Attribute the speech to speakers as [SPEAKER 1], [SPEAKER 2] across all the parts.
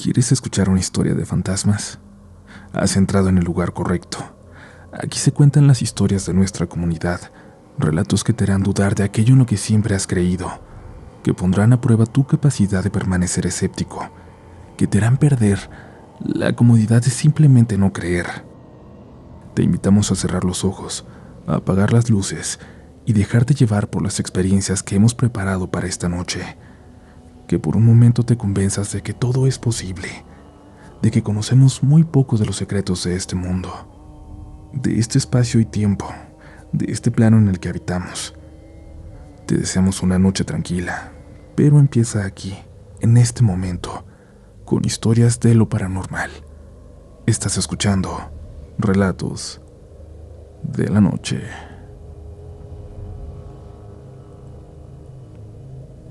[SPEAKER 1] ¿Quieres escuchar una historia de fantasmas? Has entrado en el lugar correcto. Aquí se cuentan las historias de nuestra comunidad, relatos que te harán dudar de aquello en lo que siempre has creído, que pondrán a prueba tu capacidad de permanecer escéptico, que te harán perder la comodidad de simplemente no creer. Te invitamos a cerrar los ojos, a apagar las luces y dejarte llevar por las experiencias que hemos preparado para esta noche. Que por un momento te convenzas de que todo es posible, de que conocemos muy poco de los secretos de este mundo, de este espacio y tiempo, de este plano en el que habitamos. Te deseamos una noche tranquila, pero empieza aquí, en este momento, con historias de lo paranormal. Estás escuchando Relatos de la Noche.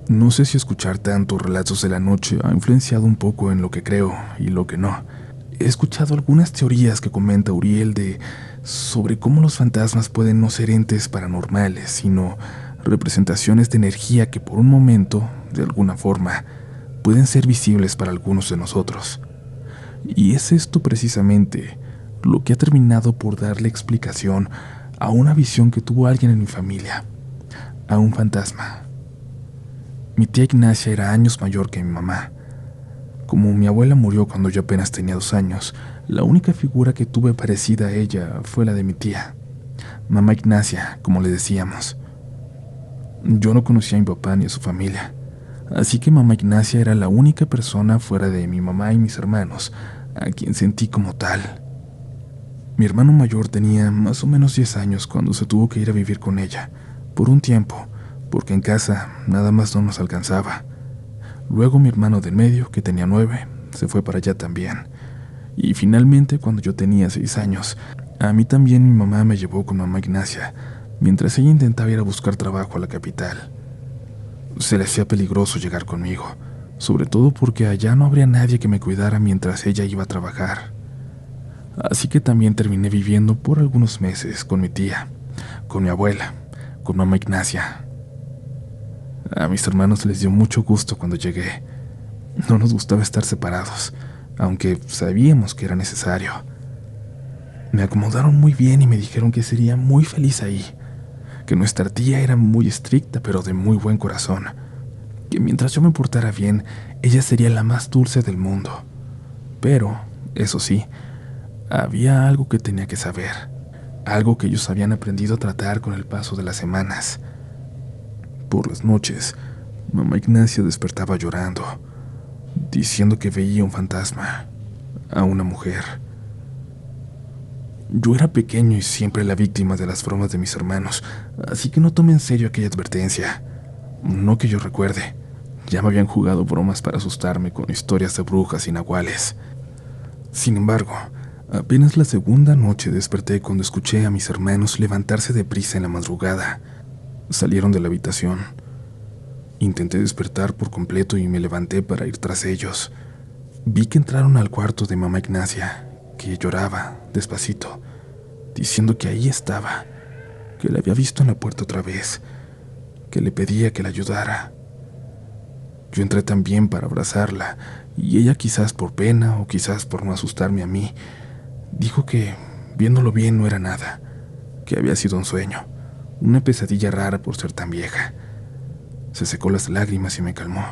[SPEAKER 1] No sé si escuchar tantos relatos de la noche ha influenciado un poco en lo que creo y lo que no. He escuchado algunas teorías que comenta Uriel sobre cómo los fantasmas pueden no ser entes paranormales, sino representaciones de energía que por un momento, de alguna forma, pueden ser visibles para algunos de nosotros. Y es esto precisamente lo que ha terminado por darle explicación a una visión que tuvo alguien en mi familia, a un fantasma. Mi tía Ignacia era años mayor que mi mamá. Como mi abuela murió cuando yo apenas tenía 2 años, la única figura que tuve parecida a ella fue la de mi tía, mamá Ignacia, como le decíamos. Yo no conocía a mi papá ni a su familia, así que mamá Ignacia era la única persona fuera de mi mamá y mis hermanos a quien sentí como tal. Mi hermano mayor tenía más o menos 10 años cuando se tuvo que ir a vivir con ella, por un tiempo, porque en casa nada más no nos alcanzaba. Luego mi hermano del medio, que tenía 9, se fue para allá también. Y finalmente, cuando yo tenía 6 años, a mí también mi mamá me llevó con mamá Ignacia, mientras ella intentaba ir a buscar trabajo a la capital. Se le hacía peligroso llegar conmigo, sobre todo porque allá no habría nadie que me cuidara mientras ella iba a trabajar. Así que también terminé viviendo por algunos meses con mi tía, con mi abuela, con mamá Ignacia. A mis hermanos les dio mucho gusto cuando llegué. No nos gustaba estar separados, aunque sabíamos que era necesario. Me acomodaron muy bien y me dijeron que sería muy feliz ahí, que nuestra tía era muy estricta pero de muy buen corazón, que mientras yo me portara bien, ella sería la más dulce del mundo. Pero, eso sí, había algo que tenía que saber, algo que ellos habían aprendido a tratar con el paso de las semanas. Por las noches, mamá Ignacia despertaba llorando, diciendo que veía un fantasma, a una mujer. Yo era pequeño y siempre la víctima de las bromas de mis hermanos, así que no tomé en serio aquella advertencia. No que yo recuerde, ya me habían jugado bromas para asustarme con historias de brujas y nahuales. Sin embargo, apenas la segunda noche desperté cuando escuché a mis hermanos levantarse deprisa en la madrugada. Salieron de la habitación. Intenté despertar por completo y me levanté para ir tras ellos. Vi que entraron al cuarto de mamá Ignacia, que lloraba despacito, diciendo que ahí estaba, que la había visto en la puerta otra vez, que le pedía que la ayudara. Yo entré también para abrazarla, y ella, quizás por pena o quizás por no asustarme a mí, dijo que, viéndolo bien, no era nada, que había sido un sueño, una pesadilla rara por ser tan vieja. Se secó las lágrimas y me calmó,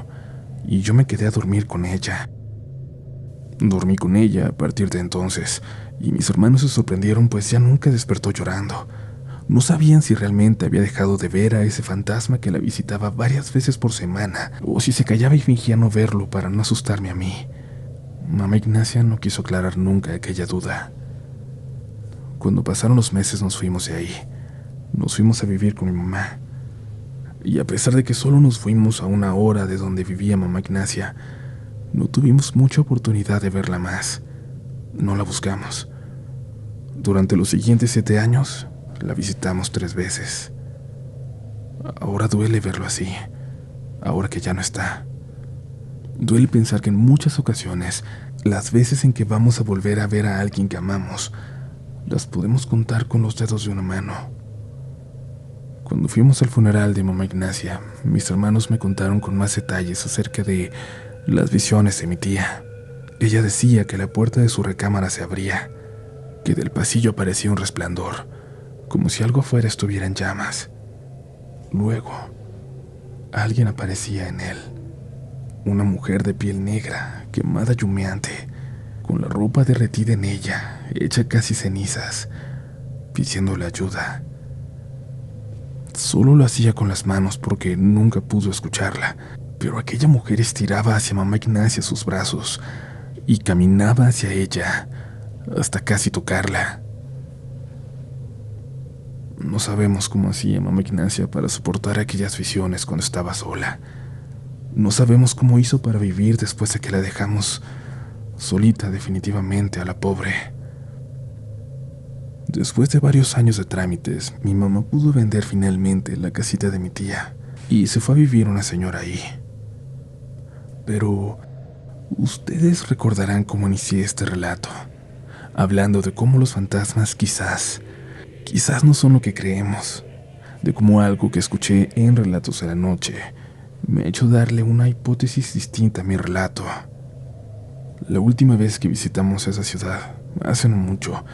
[SPEAKER 1] y yo me quedé a dormir con ella. Dormí con ella a partir de entonces, y mis hermanos se sorprendieron pues ya nunca despertó llorando. No sabían si realmente había dejado de ver a ese fantasma que la visitaba varias veces por semana, o si se callaba y fingía no verlo para no asustarme a mí. Mamá Ignacia no quiso aclarar nunca aquella duda. Cuando pasaron los meses nos fuimos de ahí. Nos fuimos a vivir con mi mamá. Y a pesar de que solo nos fuimos a 1 hora de donde vivía mamá Ignacia, no tuvimos mucha oportunidad de verla más. No la buscamos. Durante los siguientes 7 años, la visitamos 3 veces. Ahora duele verlo así, ahora que ya no está. Duele pensar que en muchas ocasiones, las veces en que vamos a volver a ver a alguien que amamos, las podemos contar con los dedos de una mano. Cuando fuimos al funeral de mamá Ignacia, mis hermanos me contaron con más detalles acerca de las visiones de mi tía, Ella decía que la puerta de su recámara se abría, que del pasillo aparecía un resplandor, como si algo afuera estuviera en llamas. Luego, alguien aparecía en él. Una mujer de piel negra, quemada y humeante, con la ropa derretida en ella, hecha casi cenizas, pidiéndole ayuda. Solo lo hacía con las manos porque nunca pudo escucharla, pero aquella mujer estiraba hacia mamá Ignacia sus brazos y caminaba hacia ella hasta casi tocarla. No sabemos cómo hacía mamá Ignacia para soportar aquellas visiones cuando estaba sola. No sabemos cómo hizo para vivir después de que la dejamos solita definitivamente a la pobre. Después de varios años de trámites, mi mamá pudo vender finalmente la casita de mi tía y se fue a vivir una señora ahí. Pero ustedes recordarán cómo inicié este relato, hablando de cómo los fantasmas quizás no son lo que creemos, de cómo algo que escuché en Relatos de la Noche me ha hecho darle una hipótesis distinta a mi relato. La última vez que visitamos esa ciudad, hace no mucho,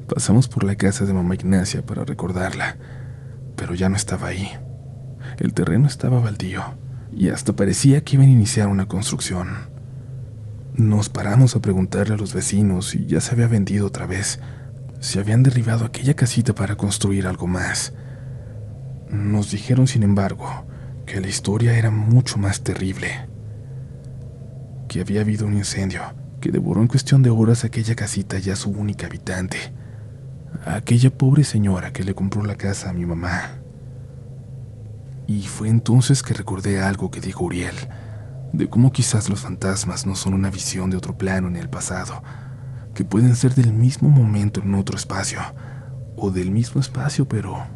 [SPEAKER 1] pasamos por la casa de mamá Ignacia para recordarla, pero ya no estaba ahí. El terreno estaba baldío y hasta parecía que iban a iniciar una construcción. Nos paramos a preguntarle a los vecinos si ya se había vendido otra vez, si habían derribado aquella casita para construir algo más. Nos dijeron, sin embargo, que la historia era mucho más terrible, que había habido un incendio que devoró en cuestión de horas aquella casita y a su única habitante, a aquella pobre señora que le compró la casa a mi mamá. Y fue entonces que recordé algo que dijo Uriel, de cómo quizás los fantasmas no son una visión de otro plano en el pasado, que pueden ser del mismo momento en otro espacio, o del mismo espacio pero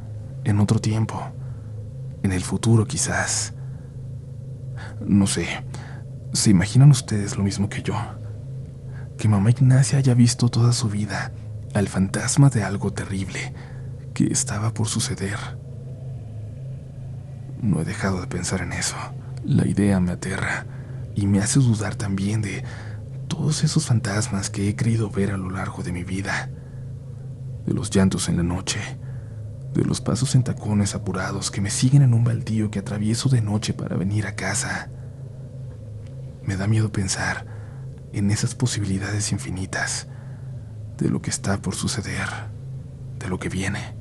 [SPEAKER 1] en otro tiempo, en el futuro quizás. No sé, ¿se imaginan ustedes lo mismo que yo? Que mamá Ignacia haya visto toda su vida al fantasma de algo terrible que estaba por suceder. No he dejado de pensar en eso. La idea me aterra y me hace dudar también de todos esos fantasmas que he creído ver a lo largo de mi vida, de los llantos en la noche, de los pasos en tacones apurados que me siguen en un baldío que atravieso de noche para venir a casa. Me da miedo pensar en esas posibilidades infinitas, de lo que está por suceder, de lo que viene,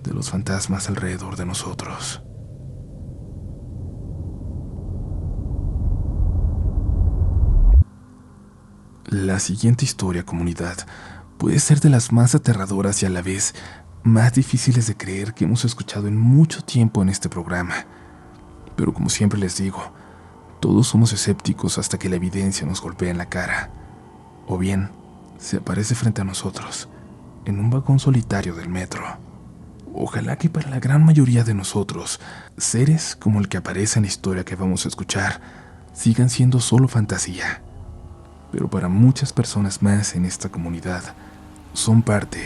[SPEAKER 1] de los fantasmas alrededor de nosotros. La siguiente historia, comunidad, puede ser de las más aterradoras y a la vez más difíciles de creer que hemos escuchado en mucho tiempo en este programa. Pero como siempre les digo, todos somos escépticos hasta que la evidencia nos golpea en la cara, o bien se aparece frente a nosotros, en un vagón solitario del metro. Ojalá que para la gran mayoría de nosotros, seres como el que aparece en la historia que vamos a escuchar, sigan siendo solo fantasía. Pero para muchas personas más en esta comunidad, son parte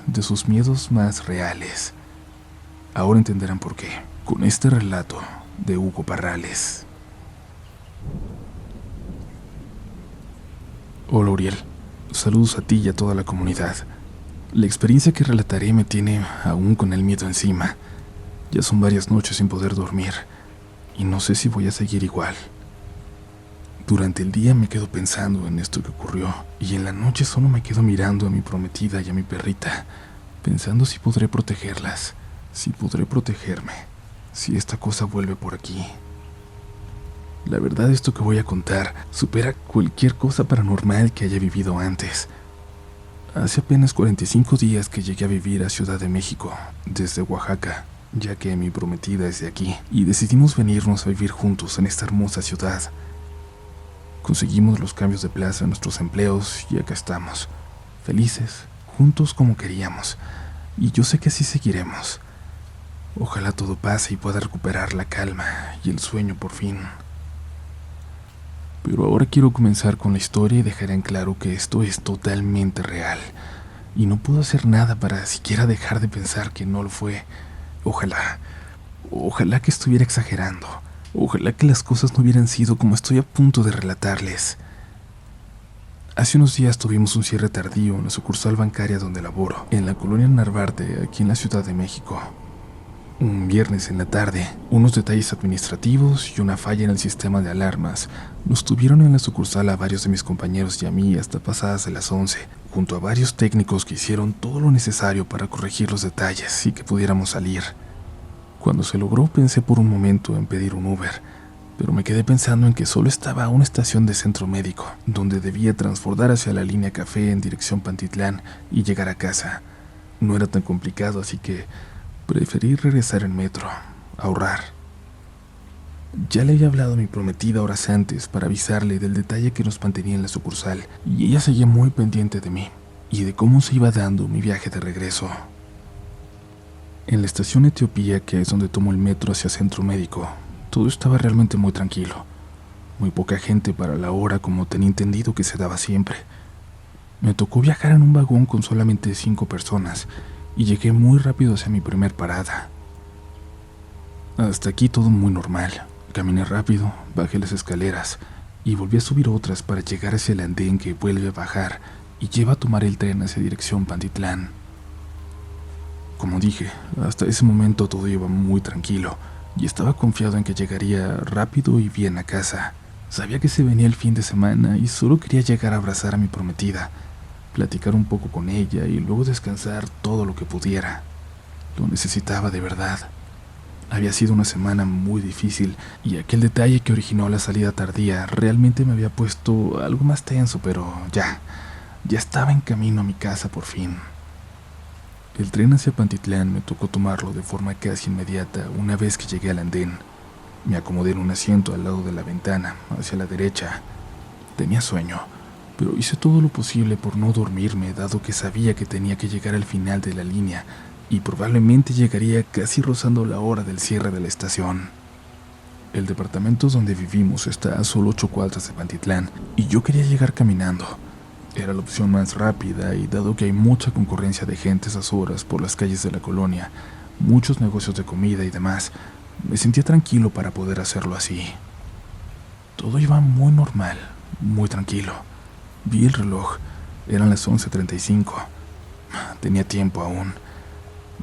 [SPEAKER 1] de sus miedos más reales. Ahora entenderán por qué, con este relato de Hugo Parrales. Hola Uriel, saludos a ti y a toda la comunidad. La experiencia que relataré me tiene aún con el miedo encima. Ya son varias noches sin poder dormir y no sé si voy a seguir igual. Durante el día me quedo pensando en esto que ocurrió y en la noche solo me quedo mirando a mi prometida y a mi perrita, pensando si podré protegerlas, si podré protegerme, si esta cosa vuelve por aquí. La verdad, esto que voy a contar supera cualquier cosa paranormal que haya vivido antes. Hace apenas 45 días que llegué a vivir a Ciudad de México, desde Oaxaca, ya que mi prometida es de aquí, y decidimos venirnos a vivir juntos en esta hermosa ciudad. Conseguimos los cambios de plaza en nuestros empleos y acá estamos, felices, juntos como queríamos, y yo sé que así seguiremos. Ojalá todo pase y pueda recuperar la calma y el sueño por fin. Pero ahora quiero comenzar con la historia y dejar en claro que esto es totalmente real, y no puedo hacer nada para siquiera dejar de pensar que no lo fue. Ojalá que estuviera exagerando. Ojalá que las cosas no hubieran sido como estoy a punto de relatarles. Hace unos días tuvimos un cierre tardío en la sucursal bancaria donde laboro, en la colonia Narvarte, aquí en la Ciudad de México. Un viernes en la tarde, unos detalles administrativos y una falla en el sistema de alarmas nos tuvieron en la sucursal a varios de mis compañeros y a mí hasta pasadas de las 11, junto a varios técnicos que hicieron todo lo necesario para corregir los detalles y que pudiéramos salir. Cuando se logró, pensé por un momento en pedir un Uber, pero me quedé pensando en que solo estaba a una estación de centro médico, donde debía transbordar hacia la línea Café en dirección Pantitlán y llegar a casa. No era tan complicado, así que preferí regresar en metro, ahorrar. Ya le había hablado a mi prometida horas antes para avisarle del detalle que nos mantenía en la sucursal, y ella seguía muy pendiente de mí y de cómo se iba dando mi viaje de regreso. En la estación Etiopía, que es donde tomo el metro hacia Centro Médico, todo estaba realmente muy tranquilo. Muy poca gente para la hora como tenía entendido que se daba siempre. Me tocó viajar en un vagón con solamente 5 personas y llegué muy rápido hacia mi primer parada. Hasta aquí todo muy normal. Caminé rápido, bajé las escaleras y volví a subir otras para llegar hacia el andén que vuelve a bajar y lleva a tomar el tren hacia dirección Pantitlán. Como dije, hasta ese momento todo iba muy tranquilo y estaba confiado en que llegaría rápido y bien a casa. Sabía que se venía el fin de semana y solo quería llegar a abrazar a mi prometida, platicar un poco con ella y luego descansar todo lo que pudiera. Lo necesitaba de verdad. Había sido una semana muy difícil y aquel detalle que originó la salida tardía realmente me había puesto algo más tenso, pero ya estaba en camino a mi casa por fin. El tren hacia Pantitlán me tocó tomarlo de forma casi inmediata una vez que llegué al andén. Me acomodé en un asiento al lado de la ventana, hacia la derecha. Tenía sueño, pero hice todo lo posible por no dormirme, dado que sabía que tenía que llegar al final de la línea y probablemente llegaría casi rozando la hora del cierre de la estación. El departamento donde vivimos está a solo 8 cuadras de Pantitlán y yo quería llegar caminando. Era la opción más rápida y dado que hay mucha concurrencia de gente a esas horas por las calles de la colonia, muchos negocios de comida y demás, me sentía tranquilo para poder hacerlo así. Todo iba muy normal, muy tranquilo. Vi el reloj, eran las 11:35. Tenía tiempo aún.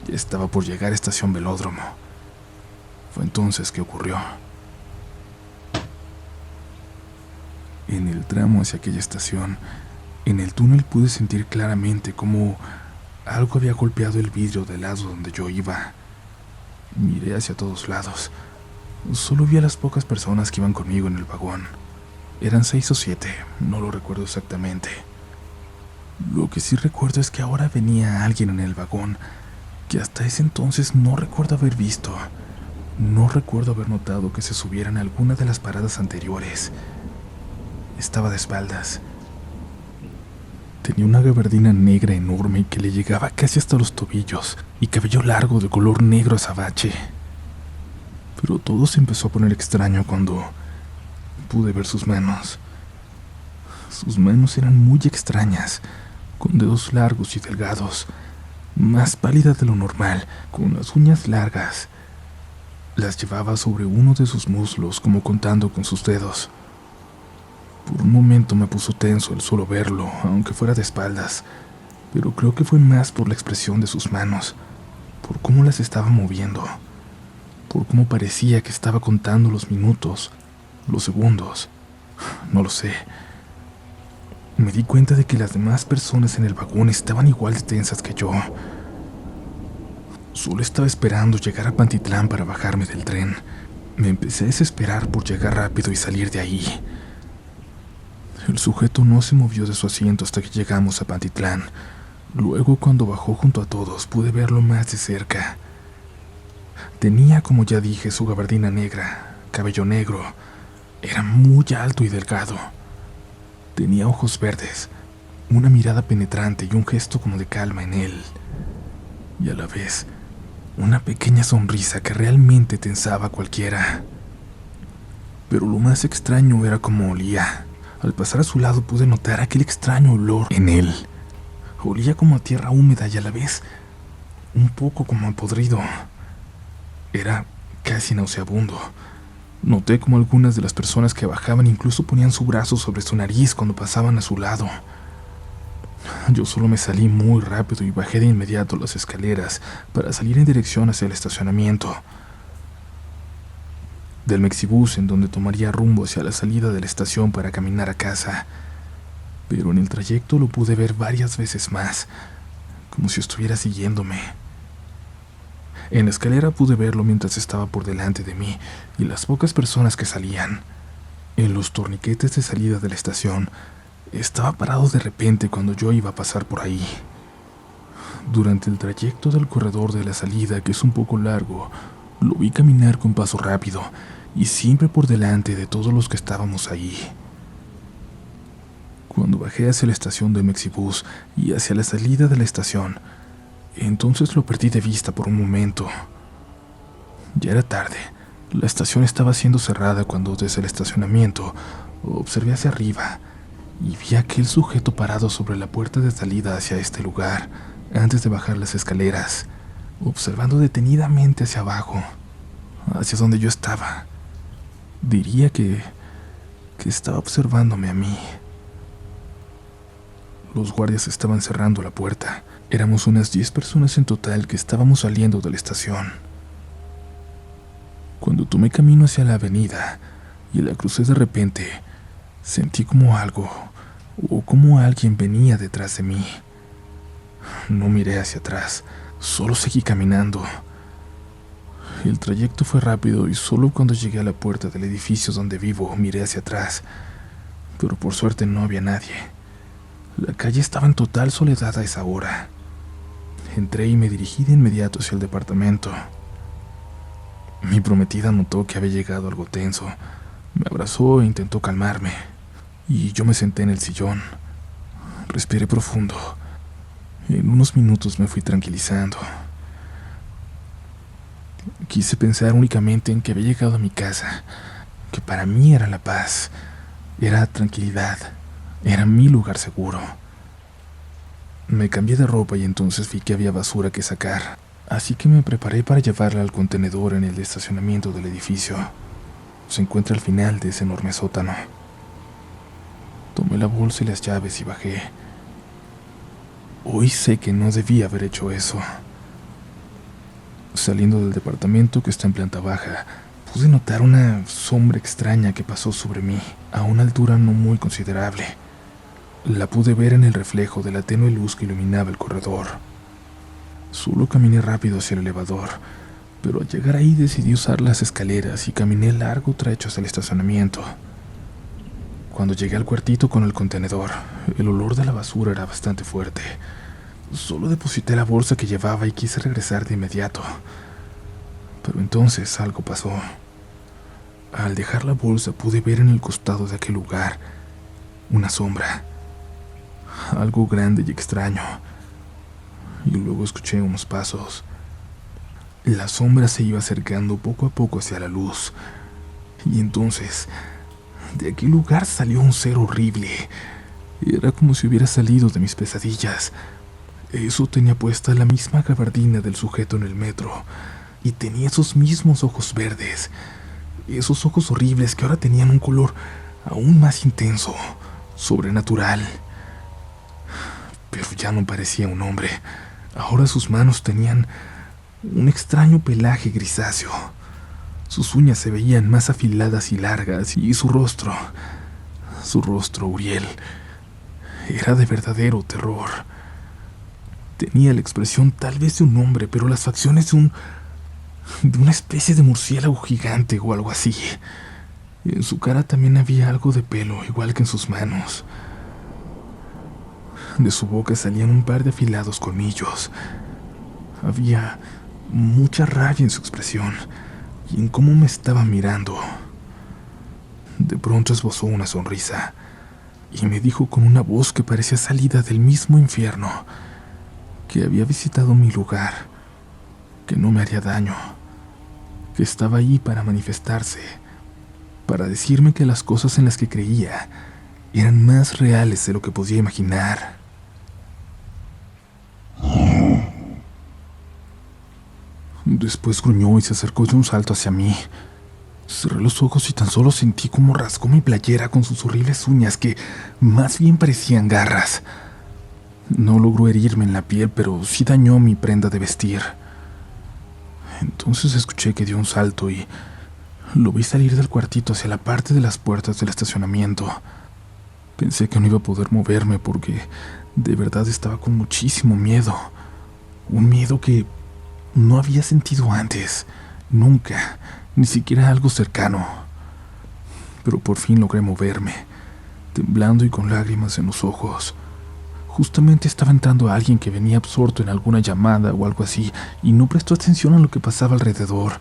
[SPEAKER 1] Ya estaba por llegar a estación Velódromo. Fue entonces que ocurrió. En el tramo hacia aquella estación, en el túnel pude sentir claramente cómo algo había golpeado el vidrio del lado donde yo iba. Miré hacia todos lados. Solo vi a las pocas personas que iban conmigo en el vagón. Eran 6 o 7, no lo recuerdo exactamente. Lo que sí recuerdo es que ahora venía alguien en el vagón que hasta ese entonces no recuerdo haber visto. No recuerdo haber notado que se subiera en alguna de las paradas anteriores. Estaba de espaldas. Tenía una gabardina negra enorme que le llegaba casi hasta los tobillos y cabello largo de color negro azabache. Pero todo se empezó a poner extraño cuando pude ver sus manos. Sus manos eran muy extrañas, con dedos largos y delgados, más pálidas de lo normal, con las uñas largas. Las llevaba sobre uno de sus muslos, como contando con sus dedos. Por un momento me puso tenso el solo verlo, aunque fuera de espaldas, pero creo que fue más por la expresión de sus manos, por cómo las estaba moviendo, por cómo parecía que estaba contando los minutos, los segundos, no lo sé. Me di cuenta de que las demás personas en el vagón estaban igual de tensas que yo. Solo estaba esperando llegar a Pantitlán para bajarme del tren. Me empecé a desesperar por llegar rápido y salir de ahí. El sujeto no se movió de su asiento hasta que llegamos a Pantitlán. Luego, cuando bajó junto a todos, pude verlo más de cerca. Tenía, como ya dije, su gabardina negra, cabello negro. Era muy alto y delgado. Tenía ojos verdes, una mirada penetrante y un gesto como de calma en él. Y a la vez, una pequeña sonrisa que realmente tensaba a cualquiera. Pero lo más extraño era cómo olía. Al pasar a su lado pude notar aquel extraño olor en él. Olía como a tierra húmeda y a la vez un poco como a podrido. Era casi nauseabundo. Noté como algunas de las personas que bajaban incluso ponían su brazo sobre su nariz cuando pasaban a su lado. Yo solo me salí muy rápido y bajé de inmediato las escaleras para salir en dirección hacia el estacionamiento del Mexibus, en donde tomaría rumbo hacia la salida de la estación para caminar a casa. Pero en el trayecto lo pude ver varias veces más, como si estuviera siguiéndome. En la escalera pude verlo mientras estaba por delante de mí y las pocas personas que salían. En los torniquetes de salida de la estación, estaba parado de repente cuando yo iba a pasar por ahí. Durante el trayecto del corredor de la salida, que es un poco largo, lo vi caminar con paso rápido y siempre por delante de todos los que estábamos ahí. Cuando bajé hacia la estación de Mexibus y hacia la salida de la estación, entonces lo perdí de vista por un momento. Ya era tarde. La estación estaba siendo cerrada cuando desde el estacionamiento observé hacia arriba y vi a aquel sujeto parado sobre la puerta de salida hacia este lugar antes de bajar las escaleras, observando detenidamente hacia abajo, hacia donde yo estaba. Diría que estaba observándome a mí. Los guardias estaban cerrando la puerta. Éramos unas 10 personas en total que estábamos saliendo de la estación. Cuando tomé camino hacia la avenida y la crucé de repente, sentí como algo o como alguien venía detrás de mí. No miré hacia atrás, solo seguí caminando. El trayecto fue rápido y solo cuando llegué a la puerta del edificio donde vivo miré hacia atrás, pero por suerte no había nadie. La calle estaba en total soledad a esa hora. Entré y me dirigí de inmediato hacia el departamento. Mi prometida notó que había llegado algo tenso. Me abrazó e intentó calmarme, y yo me senté en el sillón. Respiré profundo. En unos minutos me fui tranquilizando. Quise pensar únicamente en que había llegado a mi casa, que para mí era la paz, era tranquilidad, era mi lugar seguro. Me cambié de ropa y entonces vi que había basura que sacar, así que me preparé para llevarla al contenedor en el estacionamiento del edificio. Se encuentra al final de ese enorme sótano. Tomé la bolsa y las llaves y bajé. Hoy sé que no debía haber hecho eso. Saliendo del departamento, que está en planta baja, pude notar una sombra extraña que pasó sobre mí a una altura no muy considerable. La pude ver en el reflejo de la tenue luz que iluminaba el corredor. Solo caminé rápido hacia el elevador, pero al llegar ahí decidí usar las escaleras y caminé largo trecho hacia el estacionamiento. Cuando llegué al cuartito con el contenedor, el olor de la basura era bastante fuerte. Solo deposité la bolsa que llevaba y quise regresar de inmediato. Pero entonces algo pasó. Al dejar la bolsa pude ver en el costado de aquel lugar una sombra. Algo grande y extraño. Y luego escuché unos pasos. La sombra se iba acercando poco a poco hacia la luz. Y entonces, de aquel lugar salió un ser horrible. Era como si hubiera salido de mis pesadillas. Eso tenía puesta la misma gabardina del sujeto en el metro. Y tenía esos mismos ojos verdes. Esos ojos horribles que ahora tenían un color aún más intenso, sobrenatural. Pero ya no parecía un hombre. Ahora sus manos tenían un extraño pelaje grisáceo. Sus uñas se veían más afiladas y largas, y su rostro, Uriel, era de verdadero terror. Tenía la expresión tal vez de un hombre, pero las facciones de una especie de murciélago gigante o algo así. En su cara también había algo de pelo, igual que en sus manos. De su boca salían un par de afilados colmillos. Había mucha rabia en su expresión y en cómo me estaba mirando. De pronto esbozó una sonrisa y me dijo con una voz que parecía salida del mismo infierno que había visitado mi lugar, que no me haría daño, que estaba ahí para manifestarse, para decirme que las cosas en las que creía eran más reales de lo que podía imaginar. Después gruñó y se acercó de un salto hacia mí. Cerré los ojos y tan solo sentí como rascó mi playera con sus horribles uñas que más bien parecían garras. No logró herirme en la piel, pero sí dañó mi prenda de vestir. Entonces escuché que dio un salto y lo vi salir del cuartito hacia la parte de las puertas del estacionamiento. Pensé que no iba a poder moverme porque de verdad estaba con muchísimo miedo. Un miedo que no había sentido antes, nunca, ni siquiera algo cercano. Pero por fin logré moverme, temblando y con lágrimas en los ojos. Justamente estaba entrando alguien que venía absorto en alguna llamada o algo así y no prestó atención a lo que pasaba alrededor.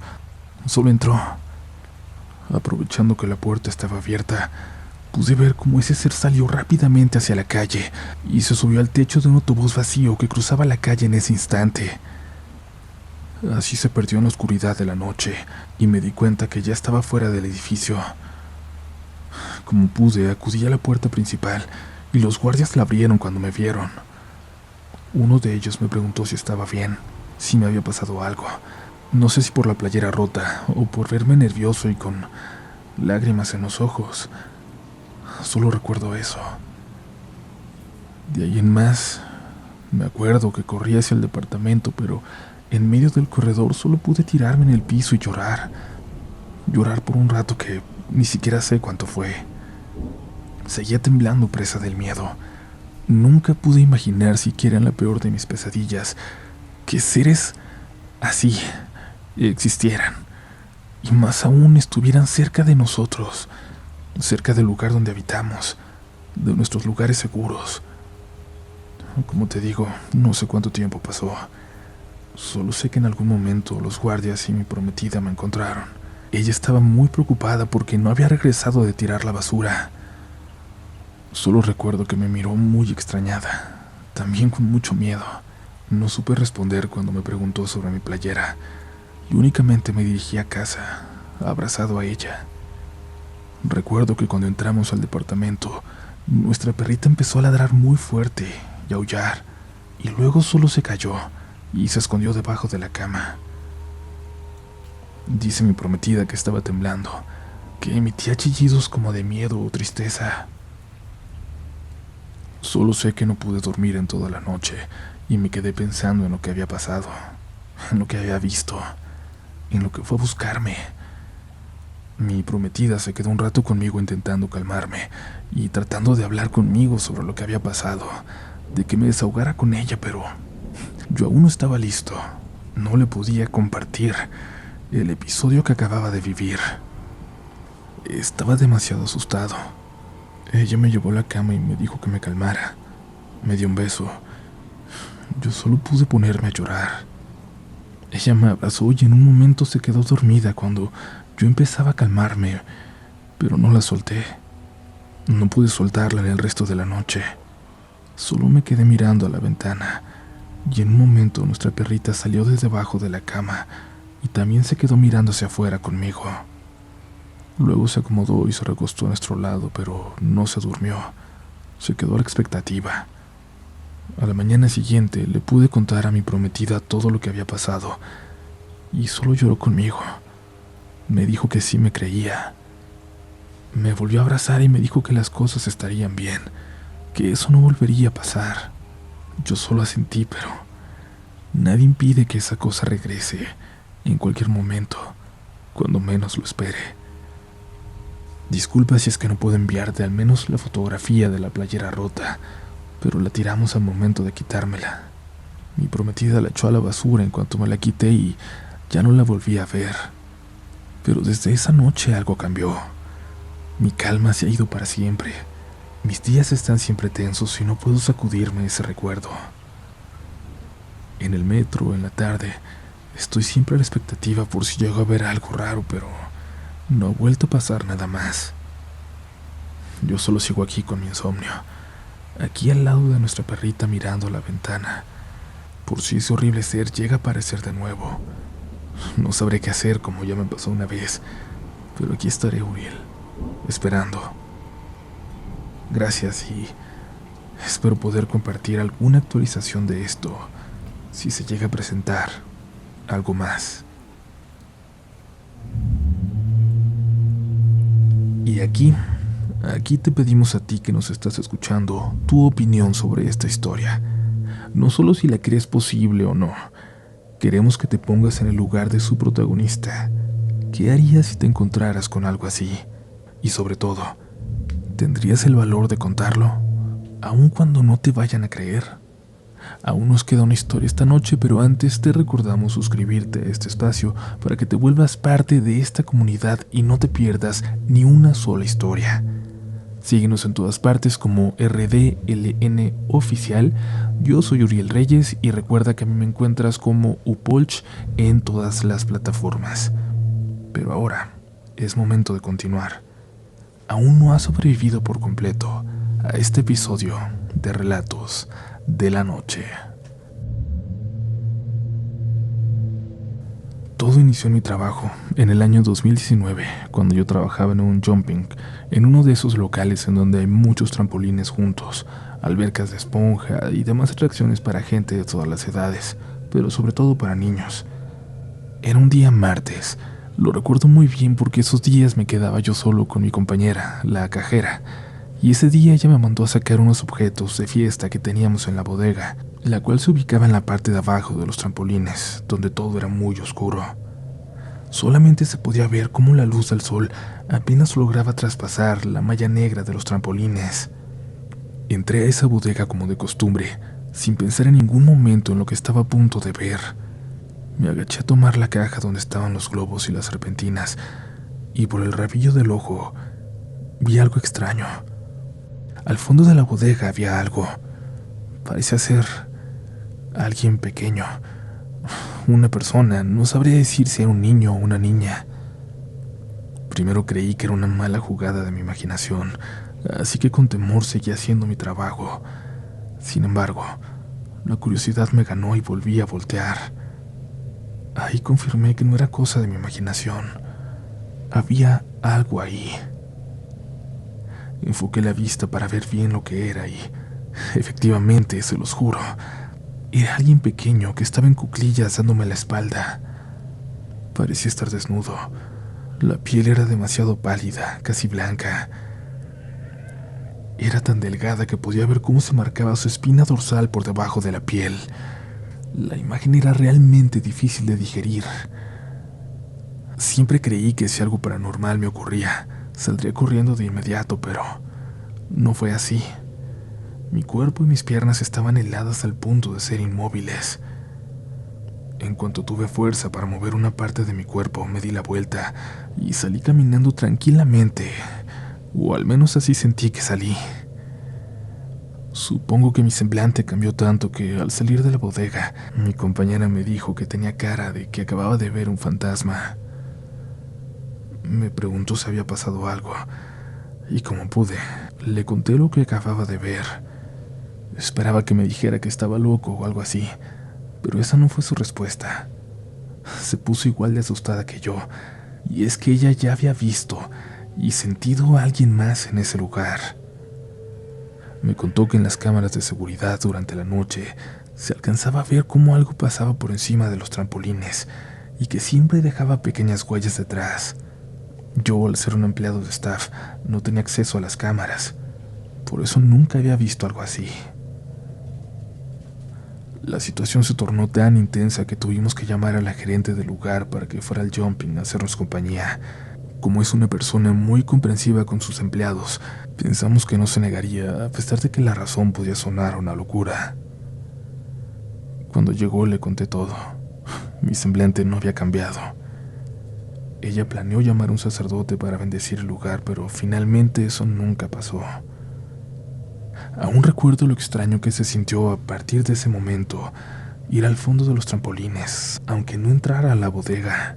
[SPEAKER 1] Solo entró. Aprovechando que la puerta estaba abierta, pude ver cómo ese ser salió rápidamente hacia la calle y se subió al techo de un autobús vacío que cruzaba la calle en ese instante. Así se perdió en la oscuridad de la noche y me di cuenta que ya estaba fuera del edificio. Como pude, acudí a la puerta principal y los guardias la abrieron cuando me vieron. Uno de ellos me preguntó si estaba bien, si me había pasado algo. No sé si por la playera rota o por verme nervioso y con lágrimas en los ojos. Solo recuerdo eso. De ahí en más, me acuerdo que corrí hacia el departamento, pero en medio del corredor solo pude tirarme en el piso y llorar. Llorar por un rato que ni siquiera sé cuánto fue. Seguía temblando presa del miedo. Nunca pude imaginar siquiera en la peor de mis pesadillas que seres así existieran, y más aún estuvieran cerca de nosotros, cerca del lugar donde habitamos, de nuestros lugares seguros. Como te digo, no sé cuánto tiempo pasó. Solo sé que en algún momento los guardias y mi prometida me encontraron. Ella estaba muy preocupada porque no había regresado de tirar la basura. Solo recuerdo que me miró muy extrañada, también con mucho miedo. No supe responder cuando me preguntó sobre mi playera y únicamente me dirigí a casa, abrazado a ella. Recuerdo que cuando entramos al departamento, nuestra perrita empezó a ladrar muy fuerte y a aullar, y luego solo se cayó y se escondió debajo de la cama. Dice mi prometida que estaba temblando, que emitía chillidos como de miedo o tristeza. Solo sé que no pude dormir en toda la noche y me quedé pensando en lo que había pasado, en lo que había visto, en lo que fue a buscarme. Mi prometida se quedó un rato conmigo intentando calmarme y tratando de hablar conmigo sobre lo que había pasado, de que me desahogara con ella, pero yo aún no estaba listo. No le podía compartir el episodio que acababa de vivir. Estaba demasiado asustado. Ella me llevó a la cama y me dijo que me calmara. Me dio un beso. Yo solo pude ponerme a llorar. Ella me abrazó y en un momento se quedó dormida cuando yo empezaba a calmarme, pero no la solté. No pude soltarla en el resto de la noche. Solo me quedé mirando a la ventana y en un momento nuestra perrita salió desde debajo de la cama y también se quedó mirando hacia afuera conmigo. Luego se acomodó y se recostó a nuestro lado, pero no se durmió. Se quedó a la expectativa. A la mañana siguiente le pude contar a mi prometida todo lo que había pasado y solo lloró conmigo. Me dijo que sí me creía. Me volvió a abrazar y me dijo que las cosas estarían bien, que eso no volvería a pasar. Yo solo asentí, pero nadie impide que esa cosa regrese en cualquier momento, cuando menos lo espere. Disculpa si es que no puedo enviarte al menos la fotografía de la playera rota, pero la tiramos al momento de quitármela. Mi prometida la echó a la basura en cuanto me la quité y ya no la volví a ver. Pero desde esa noche algo cambió. Mi calma se ha ido para siempre. Mis días están siempre tensos y no puedo sacudirme ese recuerdo. En el metro, en la tarde, estoy siempre a la expectativa por si llego a ver algo raro, pero no ha vuelto a pasar nada más. Yo solo sigo aquí con mi insomnio, aquí al lado de nuestra perrita mirando a la ventana, por si ese horrible ser llega a aparecer de nuevo. No sabré qué hacer como ya me pasó una vez, pero aquí estaré, Uriel, esperando. Gracias y espero poder compartir alguna actualización de esto, si se llega a presentar algo más. Y aquí te pedimos a ti que nos estás escuchando tu opinión sobre esta historia. No solo si la crees posible o no, queremos que te pongas en el lugar de su protagonista. ¿Qué harías si te encontraras con algo así? Y sobre todo, ¿tendrías el valor de contarlo? Aun cuando no te vayan a creer. Aún nos queda una historia esta noche, pero antes te recordamos suscribirte a este espacio para que te vuelvas parte de esta comunidad y no te pierdas ni una sola historia. Síguenos en todas partes como RDLN Oficial. Yo soy Uriel Reyes y recuerda que a mí me encuentras como Upolch en todas las plataformas. Pero ahora es momento de continuar. Aún no has sobrevivido por completo a este episodio de Relatos de la Noche. Todo inició en mi trabajo en el año 2019, cuando yo trabajaba en un jumping, en uno de esos locales en donde hay muchos trampolines juntos, albercas de esponja y demás atracciones para gente de todas las edades, pero sobre todo para niños. Era un día martes, lo recuerdo muy bien porque esos días me quedaba yo solo con mi compañera, la cajera, y ese día ella me mandó a sacar unos objetos de fiesta que teníamos en la bodega, la cual se ubicaba en la parte de abajo de los trampolines, donde todo era muy oscuro. Solamente se podía ver cómo la luz del sol apenas lograba traspasar la malla negra de los trampolines. Entré a esa bodega como de costumbre, sin pensar en ningún momento en lo que estaba a punto de ver. Me agaché a tomar la caja donde estaban los globos y las serpentinas, y por el rabillo del ojo vi algo extraño. Al fondo de la bodega había algo. Parecía ser alguien pequeño. Una persona, no sabría decir si era un niño o una niña. Primero creí que era una mala jugada de mi imaginación, así que con temor seguí haciendo mi trabajo. Sin embargo, la curiosidad me ganó y volví a voltear. Ahí confirmé que no era cosa de mi imaginación. Había algo ahí. Enfoqué la vista para ver bien lo que era y, efectivamente, se los juro, era alguien pequeño que estaba en cuclillas dándome la espalda. Parecía estar desnudo. La piel era demasiado pálida, casi blanca. Era tan delgada que podía ver cómo se marcaba su espina dorsal por debajo de la piel. La imagen era realmente difícil de digerir. Siempre creí que si algo paranormal me ocurría, saldría corriendo de inmediato, pero no fue así. Mi cuerpo y mis piernas estaban heladas al punto de ser inmóviles. En cuanto tuve fuerza para mover una parte de mi cuerpo, me di la vuelta y salí caminando tranquilamente, o al menos así sentí que salí. Supongo que mi semblante cambió tanto que al salir de la bodega, mi compañera me dijo que tenía cara de que acababa de ver un fantasma. Me preguntó si había pasado algo, y como pude, le conté lo que acababa de ver. Esperaba que me dijera que estaba loco o algo así, pero esa no fue su respuesta. Se puso igual de asustada que yo, y es que ella ya había visto y sentido a alguien más en ese lugar. Me contó que en las cámaras de seguridad durante la noche se alcanzaba a ver cómo algo pasaba por encima de los trampolines y que siempre dejaba pequeñas huellas detrás. Yo, al ser un empleado de staff, no tenía acceso a las cámaras, por eso nunca había visto algo así. La situación se tornó tan intensa que tuvimos que llamar a la gerente del lugar para que fuera al jumping a hacernos compañía. Como es una persona muy comprensiva con sus empleados, pensamos que no se negaría, a pesar de que la razón podía sonar una locura. Cuando llegó le conté todo. Mi semblante no había cambiado. Ella planeó llamar a un sacerdote para bendecir el lugar, pero finalmente eso nunca pasó. Aún recuerdo lo extraño que se sintió a partir de ese momento, ir al fondo de los trampolines, aunque no entrara a la bodega.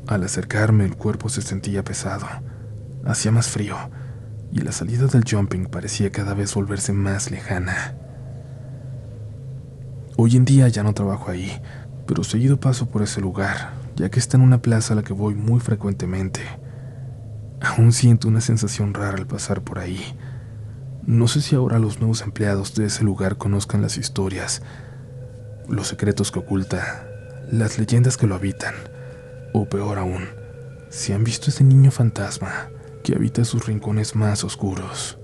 [SPEAKER 1] Al acercarme, el cuerpo se sentía pesado, hacía más frío, y la salida del jumping parecía cada vez volverse más lejana. Hoy en día ya no trabajo ahí, pero seguido paso por ese lugar, ya que está en una plaza a la que voy muy frecuentemente. Aún siento una sensación rara al pasar por ahí. No sé si ahora los nuevos empleados de ese lugar conozcan las historias, los secretos que oculta, las leyendas que lo habitan, o peor aún, si han visto ese niño fantasma que habita sus rincones más oscuros.